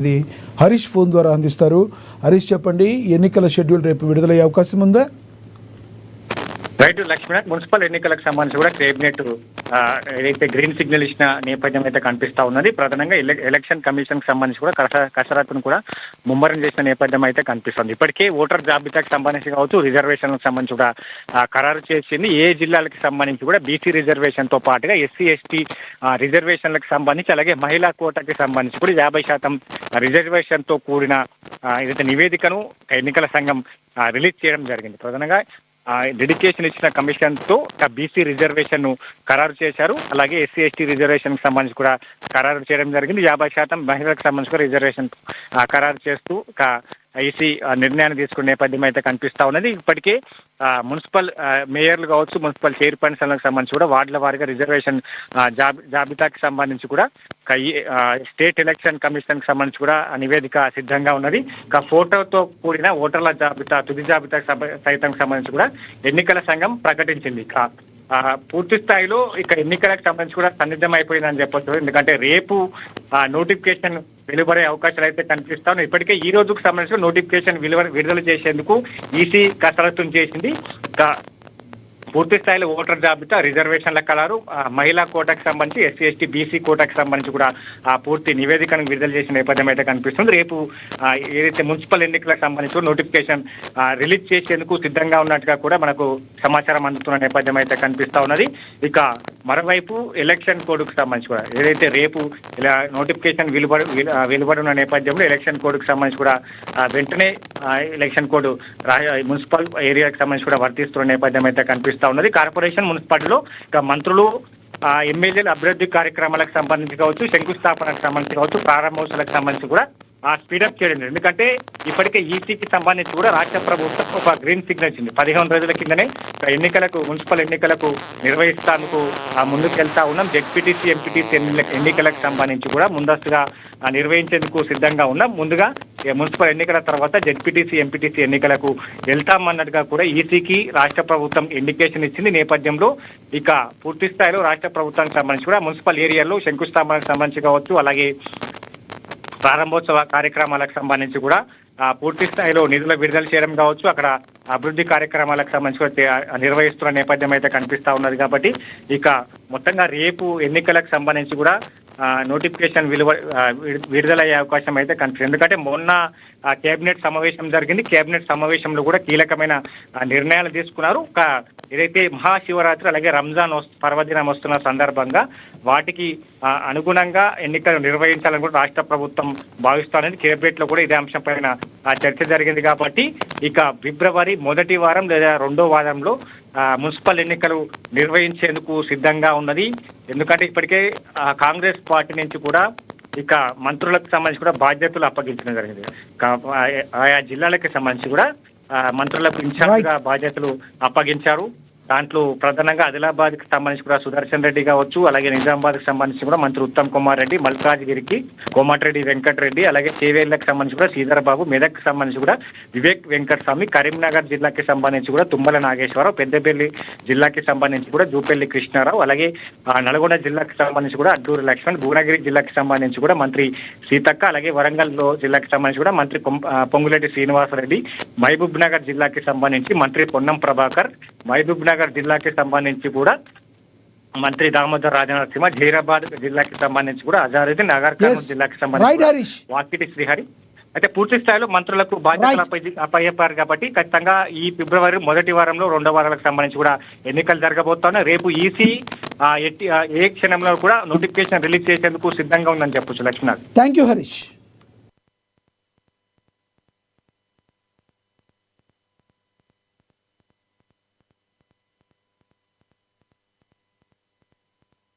ఇది హరీష్ ఫోన్ ద్వారా అందిస్తారు. హరీష్ చెప్పండి, ఎన్నికల షెడ్యూల్ రేపు విడుదలయ్యే అవకాశం ఉందా? రైట్ లక్ష్మణ్, మున్సిపల్ ఎన్నికలకు సంబంధించి కూడా కేబినెట్ ఏదైతే గ్రీన్ సిగ్నల్ ఇచ్చిన నేపథ్యం అయితే కనిపిస్తా ఉన్నది. ప్రధానంగా ఎలక్షన్ కమిషన్ కి సంబంధించి కూడా కసరత్తును కూడా ముమ్మరం చేసిన నేపథ్యం అయితే కనిపిస్తుంది. ఇప్పటికే ఓటర్ జాబితాకు సంబంధించి కావచ్చు, రిజర్వేషన్లకు సంబంధించి కూడా ఖరారు చేసింది. ఏ జిల్లాలకు సంబంధించి కూడా బీసీ రిజర్వేషన్ తో పాటుగా ఎస్సీ ఎస్టీ రిజర్వేషన్లకు సంబంధించి అలాగే మహిళా కోటాకి సంబంధించి కూడా 50% రిజర్వేషన్ తో కూడిన ఏదైతే నివేదికను ఎన్నికల సంఘం రిలీజ్ చేయడం జరిగింది. ప్రధానంగా డెడికేషన్ ఇచ్చిన కమిషన్ తో బీసీ రిజర్వేషన్ ను ఖరారు చేశారు. అలాగే ఎస్సీ ఎస్టీ రిజర్వేషన్ కి సంబంధించి కూడా ఖరారు చేయడం జరిగింది. 50% మహిళలకు సంబంధించి కూడా రిజర్వేషన్ ఖరారు చేస్తూ ఐసీ నిర్ణయాన్ని తీసుకునే నేపథ్యం అయితే కనిపిస్తా ఉన్నది. ఇప్పటికే మున్సిపల్ మేయర్లు కావచ్చు, మున్సిపల్ చైర్పర్సన్లకు సంబంధించి కూడా వార్డుల వారీగా రిజర్వేషన్ జాబితాకి సంబంధించి కూడా స్టేట్ ఎలక్షన్ కమిషన్ కి సంబంధించి కూడా నివేదిక సిద్ధంగా ఉన్నది. ఫోటోతో కూడిన ఓటర్ల జాబితా, తుది జాబితా సైతం సంబంధించి కూడా ఎన్నికల సంఘం ప్రకటించింది. పూర్తి స్థాయిలో ఇక ఎన్నికలకు సంబంధించి కూడా సన్నిద్ధం అయిపోయిందని చెప్పొచ్చు. ఎందుకంటే రేపు నోటిఫికేషన్ వెలువడే అవకాశాలు అయితే కనిపిస్తా ఉన్నాయి. ఇప్పటికే ఈ రోజుకు సంబంధించిన నోటిఫికేషన్ విడుదల చేసేందుకు ఈసీ కసరత్తును చేసింది. పూర్తి స్థాయిలో ఓటర్ జాబితా, రిజర్వేషన్ల ఖరారు, మహిళా కోటాకు సంబంధించి ఎస్సీ ఎస్టీ బీసీ కోటాకు సంబంధించి కూడా పూర్తి నివేదికను విడుదల చేసిన నేపథ్యం అయితే కనిపిస్తుంది. రేపు ఏదైతే మున్సిపల్ ఎన్నికలకు సంబంధించి నోటిఫికేషన్ రిలీజ్ చేసేందుకు సిద్ధంగా ఉన్నట్టుగా కూడా మనకు సమాచారం అందుతున్న నేపథ్యం అయితే కనిపిస్తా ఉన్నది. ఇక మరోవైపు ఎలక్షన్ కోడ్కు సంబంధించి కూడా ఏదైతే రేపు ఇలా నోటిఫికేషన్ వెలువడున్న నేపథ్యంలో ఎలక్షన్ కోడ్కు సంబంధించి కూడా వెంటనే ఎలక్షన్ కోడ్ మున్సిపల్ ఏరియాకి సంబంధించి కూడా వర్తిస్తున్న నేపథ్యం అయితే కనిపిస్తుంది ఉన్నది. కార్పొరేషన్ మున్సిపాలిటీలో మంత్రులు ఎమ్మెల్యేల అభివృద్ధి కార్యక్రమాలకు సంబంధించి కావచ్చు, శంకుస్థాపనకు సంబంధించి కావచ్చు, ప్రారంభోత్సవాలకు సంబంధించి కూడా స్పీడప్ చేయడం. ఎందుకంటే ఇప్పటికే ఈసీకి సంబంధించి కూడా రాష్ట్ర ప్రభుత్వం ఒక గ్రీన్ సిగ్నల్ ఇచ్చింది. 15 రోజుల కిందనే ఎన్నికలకు, మున్సిపల్ ఎన్నికలకు నిర్వహిస్తానికి ముందుకు వెళ్తా ఉన్నాం. జెడ్పీటీసీ ఎంపీటీసీ ఎన్నికలకు సంబంధించి కూడా ముందస్తుగా నిర్వహించేందుకు సిద్ధంగా ఉన్నాం. ముందుగా మున్సిపల్ ఎన్నికల తర్వాత జెడ్పీటీసీ ఎంపీటీసీ ఎన్నికలకు వెళ్తామన్నట్టుగా కూడా ఈసీకి రాష్ట్ర ప్రభుత్వం ఇండికేషన్ ఇచ్చింది. నేపథ్యంలో ఇక పూర్తి స్థాయిలో రాష్ట్ర ప్రభుత్వానికి సంబంధించి కూడా మున్సిపల్ ఏరియాలో శంకుస్థాపనకు సంబంధించి కావచ్చు, అలాగే ప్రారంభోత్సవ కార్యక్రమాలకు సంబంధించి కూడా పూర్తి స్థాయిలో నిధులు విడుదల చేయడం కావచ్చు, అక్కడ అభివృద్ధి కార్యక్రమాలకు సంబంధించి నిర్వహిస్తున్న నేపథ్యం అయితే కనిపిస్తా ఉన్నది. కాబట్టి ఇక మొత్తంగా రేపు ఎన్నికలకు సంబంధించి కూడా నోటిఫికేషన్ విడుదలయ్యే అవకాశం అయితే కనిపిస్తుంది. ఎందుకంటే మొన్న కేబినెట్ సమావేశం జరిగింది. కేబినెట్ సమావేశంలో కూడా కీలకమైన నిర్ణయాలు తీసుకున్నారు. ఏదైతే మహాశివరాత్రి అలాగే రంజాన్ పర్వదినం వస్తున్న సందర్భంగా వాటికి అనుగుణంగా ఎన్నికలు నిర్వహించాలని కూడా రాష్ట్ర ప్రభుత్వం భావిస్తోంది. కేబినెట్ లో కూడా ఇదే అంశం పైన చర్చ జరిగింది. కాబట్టి ఇక ఫిబ్రవరి మొదటి వారం లేదా రెండో వారంలో మున్సిపల్ ఎన్నికలు నిర్వహించేందుకు సిద్ధంగా ఉన్నది. ఎందుకంటే ఇప్పటికే కాంగ్రెస్ పార్టీ నుంచి కూడా ఇక మంత్రులకు సంబంధించి కూడా బాధ్యతలు అప్పగించడం జరిగింది. ఆయా జిల్లాలకు సంబంధించి కూడా మంత్రులకు ఇన్ఛార్జిగా బాధ్యతలు అప్పగించారు. దాంట్లో ప్రధానంగా ఆదిలాబాద్ కి సంబంధించి కూడా సుదర్శన్ రెడ్డి కావచ్చు, అలాగే నిజామాబాద్ కి సంబంధించి కూడా మంత్రి ఉత్తమ్ కుమార్ రెడ్డి, మల్కాజ్గిరికి కోమటిరెడ్డి వెంకటరెడ్డి, అలాగే చేవేళ్లకు సంబంధించి కూడా శ్రీధర్ బాబు, మెదక్ సంబంధించి కూడా వివేక్ వెంకటస్వామి, కరీంనగర్ జిల్లాకి సంబంధించి కూడా తుమ్మల నాగేశ్వరరావు, పెద్దపల్లి జిల్లాకి సంబంధించి కూడా జూపల్లి కృష్ణారావు, అలాగే నల్గొండ జిల్లాకి సంబంధించి కూడా అడ్డూరి లక్ష్మణ్, భువనగిరి జిల్లాకి సంబంధించి కూడా మంత్రి సీతక్క, అలాగే వరంగల్ జిల్లాకి సంబంధించి కూడా మంత్రి పొంగులేటి శ్రీనివాసరెడ్డి, మహబూబ్ నగర్ జిల్లాకి సంబంధించి మంత్రి పొన్నం ప్రభాకర్, మహబూబ్ నగర్ జిల్లాకి సంబంధించి కూడా మంత్రి దామోదర్ రాజనరసింహ, జైరాబాద్ జిల్లాకి సంబంధించి కూడా అజారుద్దీన్, నగర్ కర్నూలు జిల్లాకి సంబంధించి వాకిటి శ్రీహరి. అయితే పూర్తి స్థాయిలో మంత్రులకు బాధ్యతలు అప్పయ్యారు. కాబట్టి ఖచ్చితంగా ఈ ఫిబ్రవరి మొదటి వారంలో రెండో వారాలకు సంబంధించి కూడా ఎన్నికలు జరగబోతున్నాయి. రేపు ఈసీ ఏ క్షణంలో కూడా నోటిఫికేషన్ రిలీజ్ చేసేందుకు సిద్ధంగా ఉందని చెప్పొచ్చు. లక్ష్మణ్. Thank you Harish.